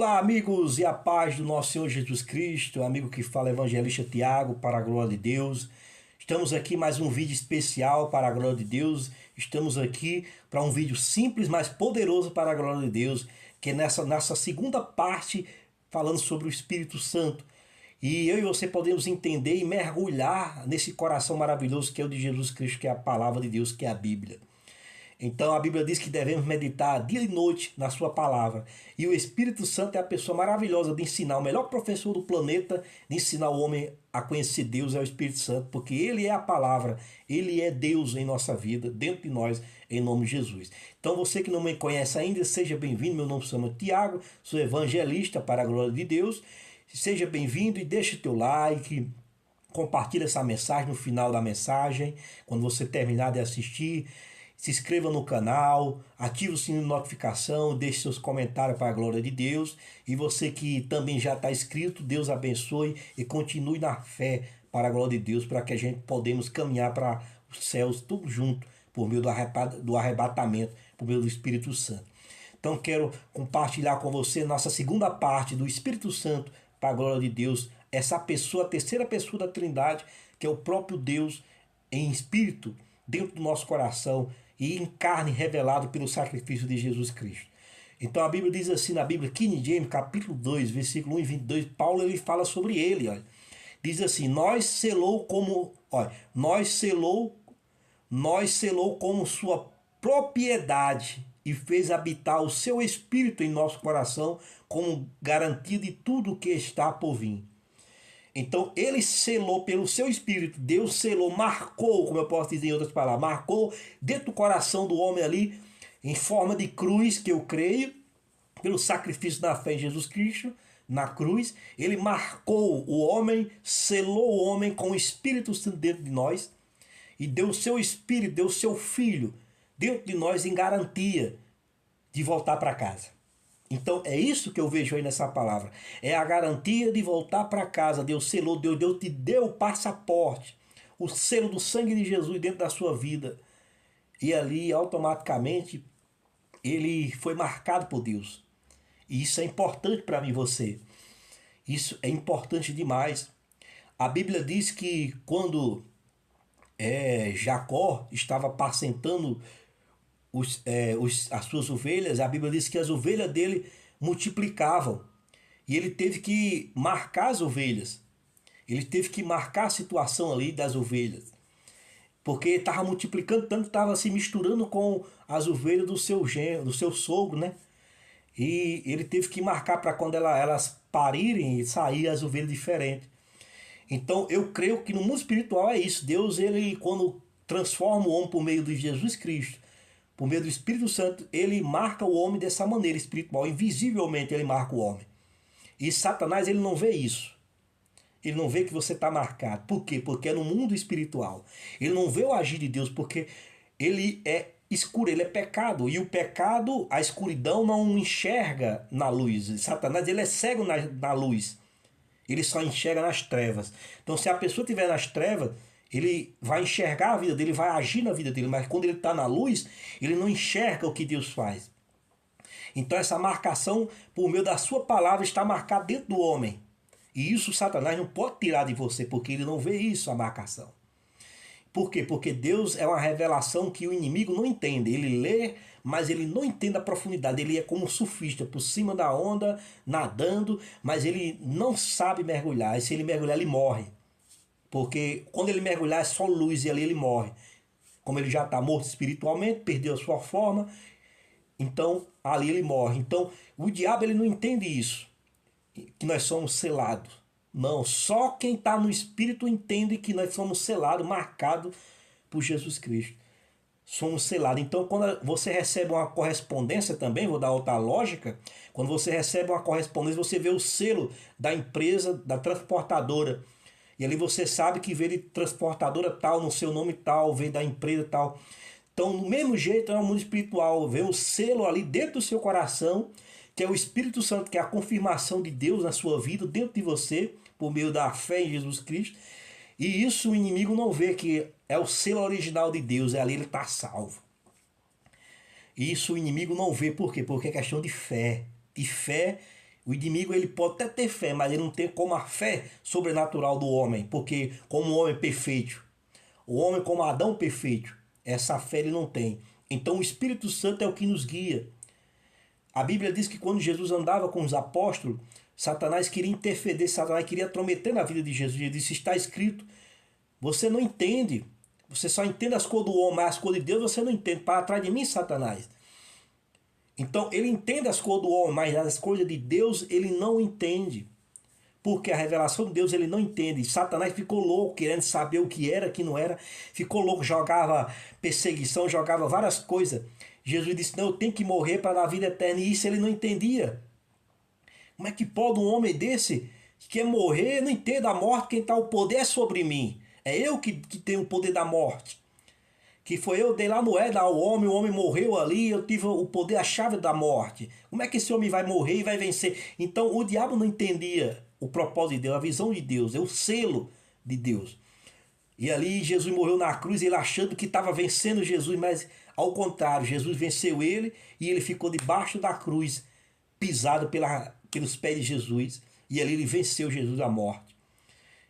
Olá, amigos, e a paz do nosso Senhor Jesus Cristo, amigo que fala evangelista Tiago, para a glória de Deus. Estamos aqui mais um vídeo especial para a glória de Deus. Estamos aqui para um vídeo simples, mas poderoso para a glória de Deus, que é nessa segunda parte falando sobre o Espírito Santo. E eu e você podemos entender e mergulhar nesse coração maravilhoso que é o de Jesus Cristo, que é a palavra de Deus, que é a Bíblia. Então a Bíblia diz que devemos meditar dia e noite na sua palavra. E o Espírito Santo é a pessoa maravilhosa de ensinar, o melhor professor do planeta de ensinar o homem a conhecer Deus é o Espírito Santo, porque ele é a palavra, ele é Deus em nossa vida, dentro de nós, em nome de Jesus. Então você que não me conhece ainda, seja bem-vindo. Meu nome se chama Tiago, sou evangelista para a glória de Deus. Seja bem-vindo e deixe teu like, compartilhe essa mensagem no final da mensagem, quando você terminar de assistir. Se inscreva no canal, ative o sininho de notificação, deixe seus comentários para a glória de Deus. E você que também já está inscrito, Deus abençoe e continue na fé para a glória de Deus, para que a gente podemos caminhar para os céus tudo junto, por meio do arrebatamento, por meio do Espírito Santo. Então quero compartilhar com você nossa segunda parte do Espírito Santo para a glória de Deus. Essa pessoa, a terceira pessoa da Trindade, que é o próprio Deus em espírito, dentro do nosso coração e em carne, revelado pelo sacrifício de Jesus Cristo. Então a Bíblia diz assim, na Bíblia King James, capítulo 2, versículo 1 e 22, Paulo ele fala sobre ele, olha. Diz assim: nós selou como sua propriedade e fez habitar o seu espírito em nosso coração como garantia de tudo o que está por vir. Então ele selou pelo seu espírito, Deus selou, marcou, como eu posso dizer em outras palavras, marcou dentro do coração do homem ali, em forma de cruz, que eu creio, pelo sacrifício da fé em Jesus Cristo, na cruz. Ele marcou o homem, selou o homem com o Espírito Santo dentro de nós, e deu o seu espírito, deu o seu filho dentro de nós em garantia de voltar para casa. Então é isso que eu vejo aí nessa palavra. É a garantia de voltar para casa. Deus selou, Deus te deu o passaporte, o selo do sangue de Jesus dentro da sua vida. E ali automaticamente ele foi marcado por Deus. E isso é importante para mim e você. Isso é importante demais. A Bíblia diz que quando Jacó estava apacentando as suas ovelhas, a Bíblia diz que as ovelhas dele multiplicavam. E ele teve que marcar as ovelhas. Ele teve que marcar a situação ali das ovelhas. Porque estava multiplicando tanto, estava se misturando com as ovelhas do seu genro, do seu sogro, né? E ele teve que marcar para quando elas parirem e sair as ovelhas diferentes. Então eu creio que no mundo espiritual é isso. Deus, ele quando transforma o homem por meio de Jesus Cristo, por meio do Espírito Santo, ele marca o homem dessa maneira espiritual. Invisivelmente ele marca o homem. E Satanás, ele não vê isso. Ele não vê que você está marcado. Por quê? Porque é no mundo espiritual. Ele não vê o agir de Deus, porque ele é escuro, ele é pecado. E o pecado, a escuridão não enxerga na luz. Satanás, ele é cego na luz. Ele só enxerga nas trevas. Então se a pessoa estiver nas trevas, ele vai enxergar a vida dele, vai agir na vida dele, mas quando ele está na luz, ele não enxerga o que Deus faz. Então essa marcação, por meio da sua palavra, está marcada dentro do homem. E isso Satanás não pode tirar de você, porque ele não vê isso, a marcação. Por quê? Porque Deus é uma revelação que o inimigo não entende. Ele lê, mas ele não entende a profundidade. Ele é como um surfista, por cima da onda, nadando, mas ele não sabe mergulhar. E se ele mergulhar, ele morre. Porque quando ele mergulhar é só luz e ali ele morre. Como ele já está morto espiritualmente, perdeu a sua forma, então ali ele morre. Então o diabo ele não entende isso, que nós somos selados. Não, só quem está no Espírito entende que nós somos selados, marcados por Jesus Cristo. Somos selados. Então quando você recebe uma correspondência também, vou dar outra lógica, quando você recebe uma correspondência, você vê o selo da empresa, da transportadora. E ali você sabe que veio de transportadora tal, no seu nome tal, veio da empresa tal. Então, do mesmo jeito, é o mundo espiritual. Vê o selo ali dentro do seu coração, que é o Espírito Santo, que é a confirmação de Deus na sua vida, dentro de você, por meio da fé em Jesus Cristo. E isso o inimigo não vê, que é o selo original de Deus, é ali ele está salvo. E isso o inimigo não vê, por quê? Porque é questão de fé. E fé, O inimigo ele pode até ter fé, mas ele não tem como a fé sobrenatural do homem, porque como o homem é perfeito, o homem como Adão perfeito, essa fé ele não tem. Então o Espírito Santo é o que nos guia. A Bíblia diz que quando Jesus andava com os apóstolos, Satanás queria interferir, Satanás queria intrometer na vida de Jesus. Ele disse, está escrito, você não entende, você só entende as coisas do homem, mas as coisas de Deus você não entende. Para trás de mim, Satanás. Então ele entende as coisas do homem, mas as coisas de Deus ele não entende. Porque a revelação de Deus ele não entende. Satanás ficou louco, querendo saber o que era, o que não era. Ficou louco, jogava perseguição, jogava várias coisas. Jesus disse, não, eu tenho que morrer para dar vida eterna. E isso ele não entendia. Como é que pode um homem desse que quer morrer, não entende a morte, quem está o poder é sobre mim. É eu que tenho o poder da morte. Que foi eu, dei lá no Éden ao homem, o homem morreu ali, eu tive o poder, a chave da morte. Como é que esse homem vai morrer e vai vencer? Então o diabo não entendia o propósito de Deus, a visão de Deus, é o selo de Deus. E ali Jesus morreu na cruz, ele achando que estava vencendo Jesus, mas ao contrário, Jesus venceu ele e ele ficou debaixo da cruz, pisado pelos pés de Jesus. E ali ele venceu Jesus à morte.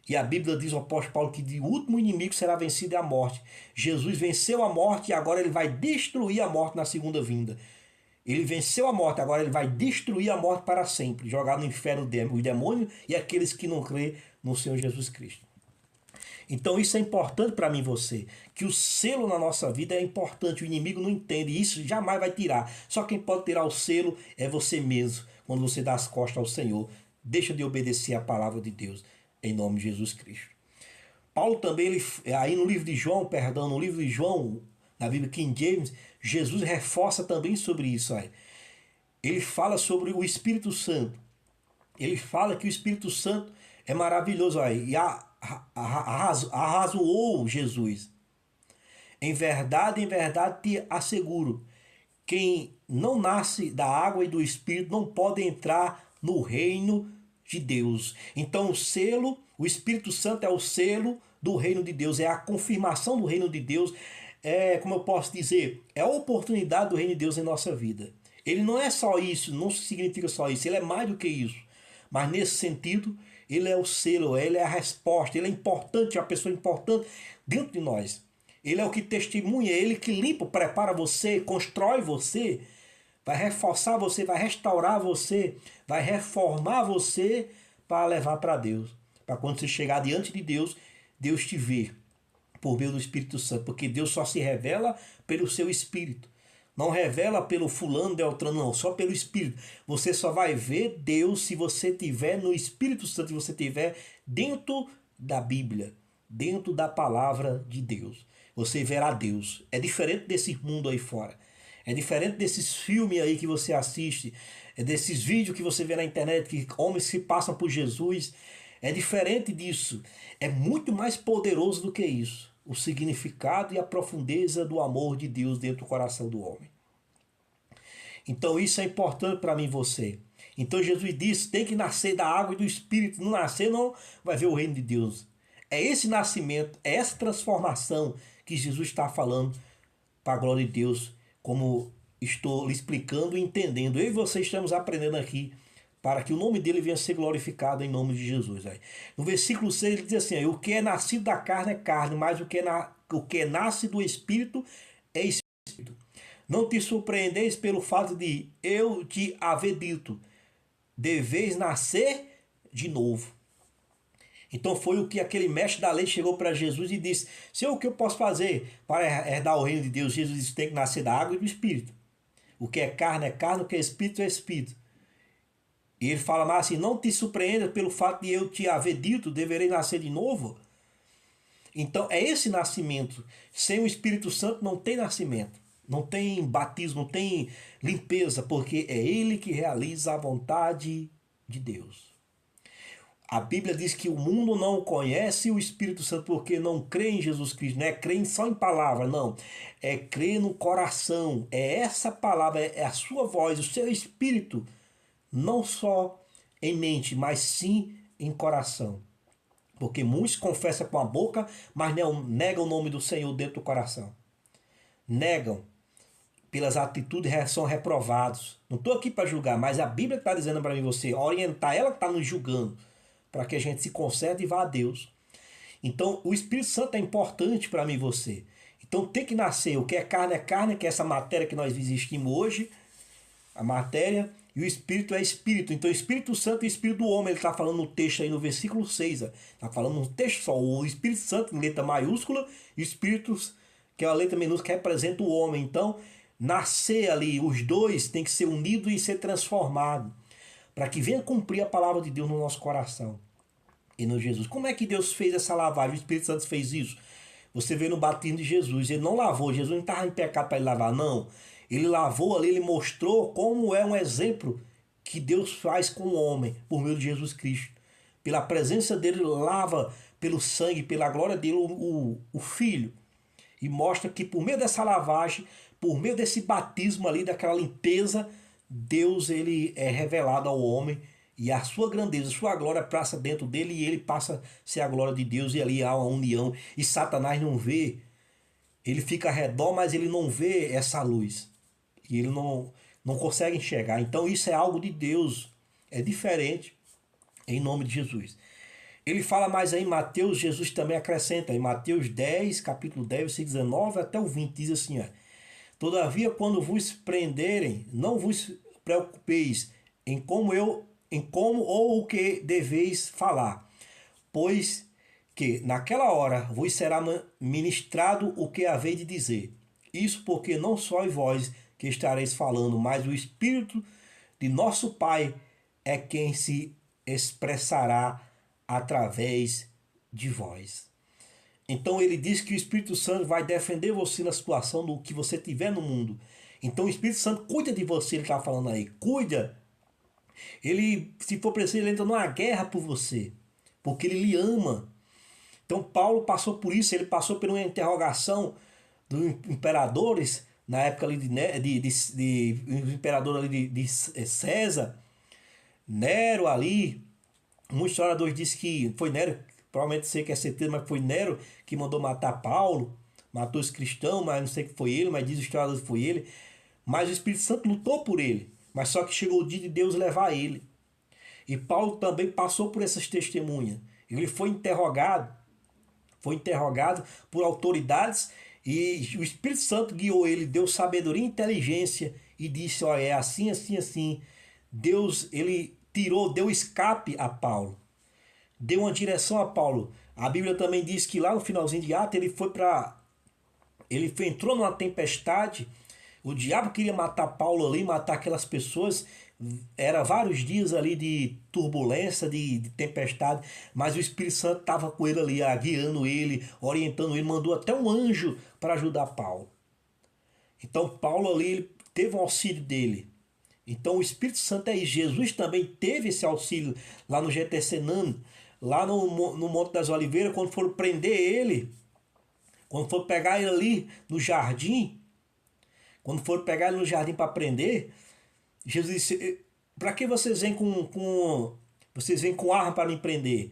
E a Bíblia diz ao apóstolo Paulo que o último inimigo será vencido é a morte. Jesus venceu a morte e agora ele vai destruir a morte na segunda vinda. Ele venceu a morte, agora ele vai destruir a morte para sempre, jogar no inferno os demônios e aqueles que não crêem no Senhor Jesus Cristo. Então isso é importante para mim e você, que o selo na nossa vida é importante, o inimigo não entende, e isso jamais vai tirar. Só quem pode tirar o selo é você mesmo, quando você dá as costas ao Senhor. Deixa de obedecer a palavra de Deus, em nome de Jesus Cristo. Paulo também, aí no livro de João, no livro de João, na Bíblia King James, Jesus reforça também sobre isso aí. Ele fala sobre o Espírito Santo. Ele fala que o Espírito Santo é maravilhoso aí. E arrazoou Jesus. Em verdade te asseguro, quem não nasce da água e do Espírito não pode entrar no reino de Deus. Então o Espírito Santo é o selo do reino de Deus, é a confirmação do reino de Deus, como eu posso dizer, é a oportunidade do reino de Deus em nossa vida. Ele não é só isso, não significa só isso, ele é mais do que isso. Mas nesse sentido, ele é o selo, ele é a resposta, ele é importante, é uma pessoa importante dentro de nós. Ele é o que testemunha, ele que limpa, prepara você, constrói você, vai reforçar você, vai restaurar você, vai reformar você para levar para Deus. Para quando você chegar diante de Deus, Deus te vê por meio do Espírito Santo, porque Deus só se revela pelo seu Espírito. Não revela pelo fulano, beltrano, não, só pelo Espírito. Você só vai ver Deus se você estiver no Espírito Santo, se você estiver dentro da Bíblia, dentro da palavra de Deus. Você verá Deus. É diferente desse mundo aí fora. É diferente desses filmes aí que você assiste, é desses vídeos que você vê na internet, que homens que passam por Jesus. É diferente disso. É muito mais poderoso do que isso. O significado e a profundeza do amor de Deus dentro do coração do homem. Então isso é importante para mim e você. Então Jesus disse, tem que nascer da água e do Espírito. Não nascer, não vai ver o reino de Deus. É esse nascimento, é essa transformação que Jesus está falando para a glória de Deus, como estou lhe explicando e entendendo. Eu e você estamos aprendendo aqui para que o nome dele venha a ser glorificado em nome de Jesus. No versículo 6 ele diz assim, o que é nascido da carne é carne, mas o que nasce do Espírito é Espírito. Não te surpreendeis pelo fato de eu te haver dito, deveis nascer de novo. Então foi o que aquele mestre da lei chegou para Jesus e disse, Senhor, o que eu posso fazer para herdar o reino de Deus? Jesus disse, tem que nascer da água e do Espírito. O que é carne, o que é Espírito. E ele fala mais assim, não te surpreenda pelo fato de eu te haver dito, deverei nascer de novo. Então é esse nascimento. Sem o Espírito Santo não tem nascimento. Não tem batismo, não tem limpeza, porque é ele que realiza a vontade de Deus. A Bíblia diz que o mundo não conhece o Espírito Santo porque não crê em Jesus Cristo. Não é crer só em palavra, não. É crer no coração. É essa palavra, é a sua voz, o seu Espírito. Não só em mente, mas sim em coração. Porque muitos confessam com a boca, mas negam o nome do Senhor dentro do coração. Negam. pelas atitudes são reprovados. Não estou aqui para julgar, mas a Bíblia está dizendo para mim e você, orientar, ela está nos julgando, para que a gente se conserte e vá a Deus. Então, o Espírito Santo é importante para mim e você. Então, tem que nascer. O que é carne, que é essa matéria que nós existimos hoje, a matéria, e o Espírito é Espírito. Então, o Espírito Santo e o Espírito do homem, ele está falando no texto aí, no versículo 6. Está falando um texto só. O Espírito Santo em letra maiúscula e o Espírito, que é a letra minúscula, que representa o homem. Então, nascer ali, os dois tem que ser unidos e ser transformado, para que venha cumprir a palavra de Deus no nosso coração. E no Jesus. Como é que Deus fez essa lavagem? O Espírito Santo fez isso. Você vê no batismo de Jesus. Ele não lavou. Jesus não estava em pecado para ele lavar, não. Ele lavou ali, ele mostrou como é um exemplo que Deus faz com o homem, por meio de Jesus Cristo. Pela presença dele, lava pelo sangue, pela glória dele, o Filho. E mostra que por meio dessa lavagem, por meio desse batismo ali, daquela limpeza, Deus ele é revelado ao homem. E a sua grandeza, a sua glória passa dentro dele e ele passa a ser a glória de Deus. E ali há uma união. E Satanás não vê. Ele fica ao redor, mas ele não vê essa luz. E ele não consegue enxergar. Então isso é algo de Deus. É diferente. Em nome de Jesus. Ele fala mais aí em Mateus, Jesus também acrescenta. Em Mateus 10, capítulo 10, versículo 19 até o 20. Diz assim, ó. Todavia, quando vos prenderem, não vos preocupeis em como ou o que deveis falar, pois que naquela hora vos será ministrado o que haveis de dizer. Isso porque não sois vós que estareis falando, mas o Espírito de nosso Pai é quem se expressará através de vós. Então ele diz que o Espírito Santo vai defender você na situação do que você tiver no mundo. Então o Espírito Santo cuida de você, ele está falando aí, cuida. Ele, se for preciso, ele entra numa guerra por você, porque ele lhe ama. Então Paulo passou por isso, ele passou por uma interrogação dos imperadores, na época ali de imperador ali de César, Nero ali. Muitos historiadores dizem que foi Nero, provavelmente sei que é certeza, mas foi Nero que mandou matar Paulo, matou os cristãos, mas não sei que foi ele, mas diz o historiador que foi ele. Mas o Espírito Santo lutou por ele. Mas só que chegou o dia de Deus levar ele. E Paulo também passou por essas testemunhas. Ele foi interrogado por autoridades e o Espírito Santo guiou ele, deu sabedoria e inteligência e disse, olha, é assim, assim, assim. Deus, ele deu escape a Paulo. Deu uma direção a Paulo. A Bíblia também diz que lá no finalzinho de Atos ele entrou numa tempestade. O diabo queria matar Paulo ali, matar aquelas pessoas. Era vários dias ali de turbulência, de tempestade, mas o Espírito Santo estava com ele ali, guiando ele, orientando ele, mandou até um anjo para ajudar Paulo. Então Paulo ali ele teve um auxílio dele. Então o Espírito Santo é isso. Jesus também teve esse auxílio lá no Getsemane, lá no Monte das Oliveiras, quando foram prender ele, quando foram pegar ele ali no jardim, para prender, Jesus disse, para que vocês vêm vocês vêm com arma para me prender?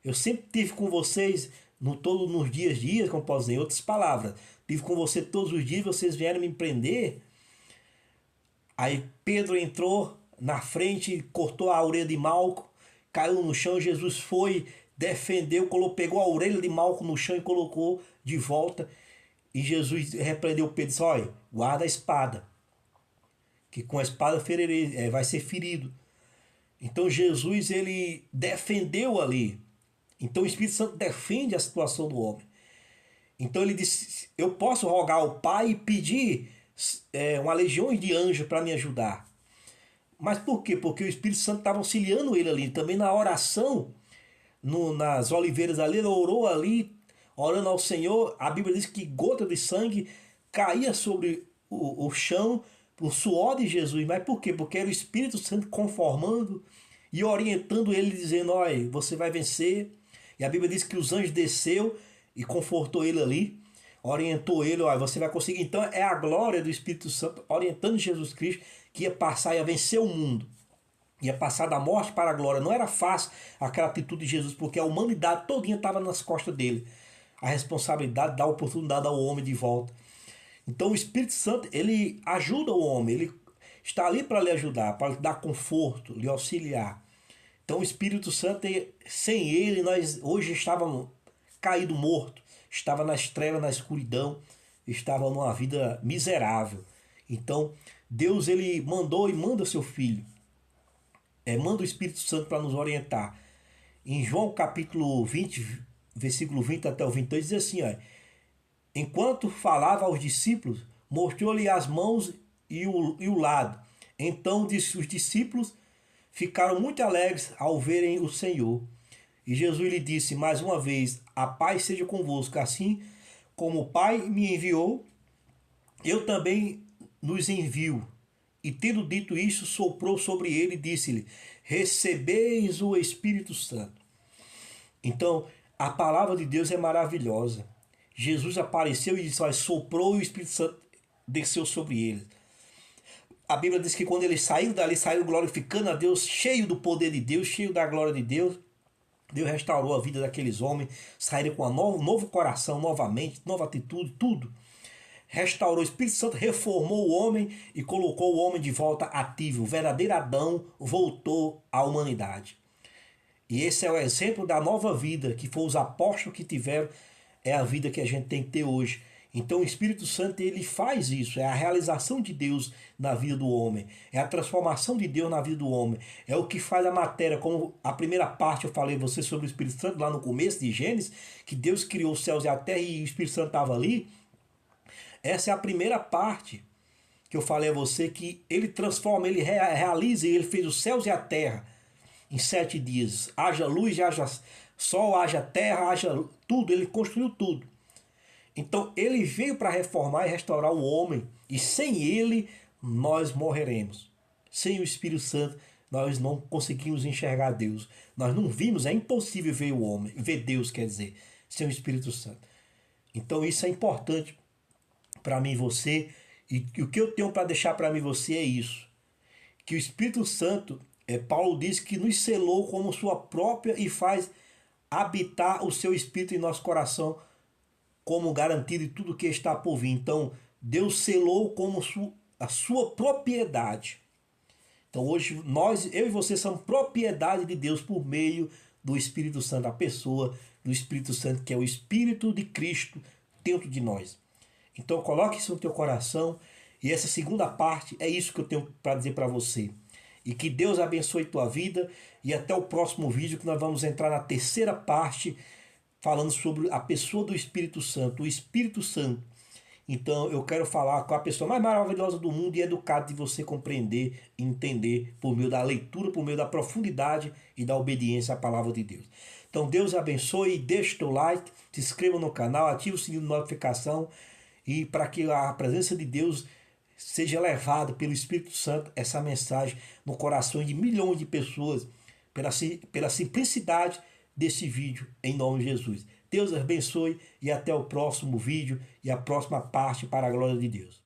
Eu sempre tive com vocês nos dias, como posso dizer, em outras palavras, tive com você todos os dias, vocês vieram me prender. Aí Pedro entrou na frente, cortou a orelha de Malco, caiu no chão, Jesus foi, defendeu, pegou a orelha de Malco no chão e colocou de volta. E Jesus repreendeu Pedro e disse, olha, guarda a espada, que com a espada vai ser ferido. Então Jesus, ele defendeu ali. Então o Espírito Santo defende a situação do homem. Então ele disse, eu posso rogar ao Pai e pedir uma legião de anjos para me ajudar. Mas por quê? Porque o Espírito Santo estava auxiliando ele ali. Também na oração, nas oliveiras ali, ele orou ali, orando ao Senhor. A Bíblia diz que gota de sangue caía sobre o chão, o suor de Jesus. Mas por quê? Porque era o Espírito Santo conformando e orientando ele, dizendo, olha, você vai vencer. E a Bíblia diz que os anjos desceu e confortou ele ali, orientou ele, olha, você vai conseguir. Então é a glória do Espírito Santo orientando Jesus Cristo, que ia passar, ia vencer o mundo. Ia passar da morte para a glória. Não era fácil aquela atitude de Jesus, porque a humanidade todinha estava nas costas dele. A responsabilidade da oportunidade ao homem de volta. Então o Espírito Santo, ele ajuda o homem, ele está ali para lhe ajudar, para lhe dar conforto, lhe auxiliar. Então o Espírito Santo, sem ele, nós hoje estávamos caído morto, estava nas trevas, na escuridão, estava numa vida miserável. Então Deus, ele mandou e manda seu Filho, manda o Espírito Santo para nos orientar. Em João capítulo 20, versículo 20 até o 22, diz assim, ó, enquanto falava aos discípulos, mostrou-lhe as mãos e o lado. Então os discípulos ficaram muito alegres ao verem o Senhor. E Jesus lhe disse mais uma vez, a paz seja convosco. Assim como o Pai me enviou, eu também nos envio. E tendo dito isso, soprou sobre ele e disse-lhe, recebeis o Espírito Santo. Então, a palavra de Deus é maravilhosa. Jesus apareceu e disse, soprou e o Espírito Santo desceu sobre ele. A Bíblia diz que quando eles saíram dali, saíram glorificando a Deus, cheio do poder de Deus, cheio da glória de Deus. Deus restaurou a vida daqueles homens, saíram com um novo coração, novamente, nova atitude, tudo. Restaurou, o Espírito Santo reformou o homem e colocou o homem de volta ativo. O verdadeiro Adão voltou à humanidade. E esse é o exemplo da nova vida, que foi os apóstolos que tiveram, é a vida que a gente tem que ter hoje. Então o Espírito Santo, ele faz isso, é a realização de Deus na vida do homem, é a transformação de Deus na vida do homem, é o que faz a matéria, como a primeira parte eu falei a você sobre o Espírito Santo lá no começo de Gênesis, que Deus criou os céus e a terra e o Espírito Santo estava ali. Essa é a primeira parte que eu falei a você, que ele transforma, ele realiza, ele fez os céus e a terra em 7 dias. Haja luz, haja sol, haja terra, haja tudo, ele construiu tudo. Então ele veio para reformar e restaurar o homem, e sem ele nós morreremos. Sem o Espírito Santo nós não conseguimos enxergar Deus. Nós não vimos, é impossível ver o homem, ver Deus, quer dizer, sem o Espírito Santo. Então isso é importante para mim e você, e o que eu tenho para deixar para mim e você é isso, que o Espírito Santo, Paulo diz que nos selou como sua própria e faz habitar o seu Espírito em nosso coração como garantido de tudo que está por vir. Então, Deus selou como a sua propriedade. Então, hoje, eu e você, somos propriedade de Deus por meio do Espírito Santo, a pessoa do Espírito Santo, que é o Espírito de Cristo dentro de nós. Então, coloque isso no teu coração. E essa segunda parte é isso que eu tenho para dizer para você. E que Deus abençoe tua vida. E até o próximo vídeo, que nós vamos entrar na terceira parte, falando sobre a pessoa do Espírito Santo, o Espírito Santo. Então eu quero falar com a pessoa mais maravilhosa do mundo e educada de você compreender e entender por meio da leitura, por meio da profundidade e da obediência à palavra de Deus. Então Deus abençoe, deixe teu like, se inscreva no canal, ative o sininho de notificação, e para que a presença de Deus seja levada pelo Espírito Santo, essa mensagem no coração de milhões de pessoas, pela simplicidade desse vídeo, em nome de Jesus. Deus abençoe e até o próximo vídeo e a próxima parte, para a glória de Deus.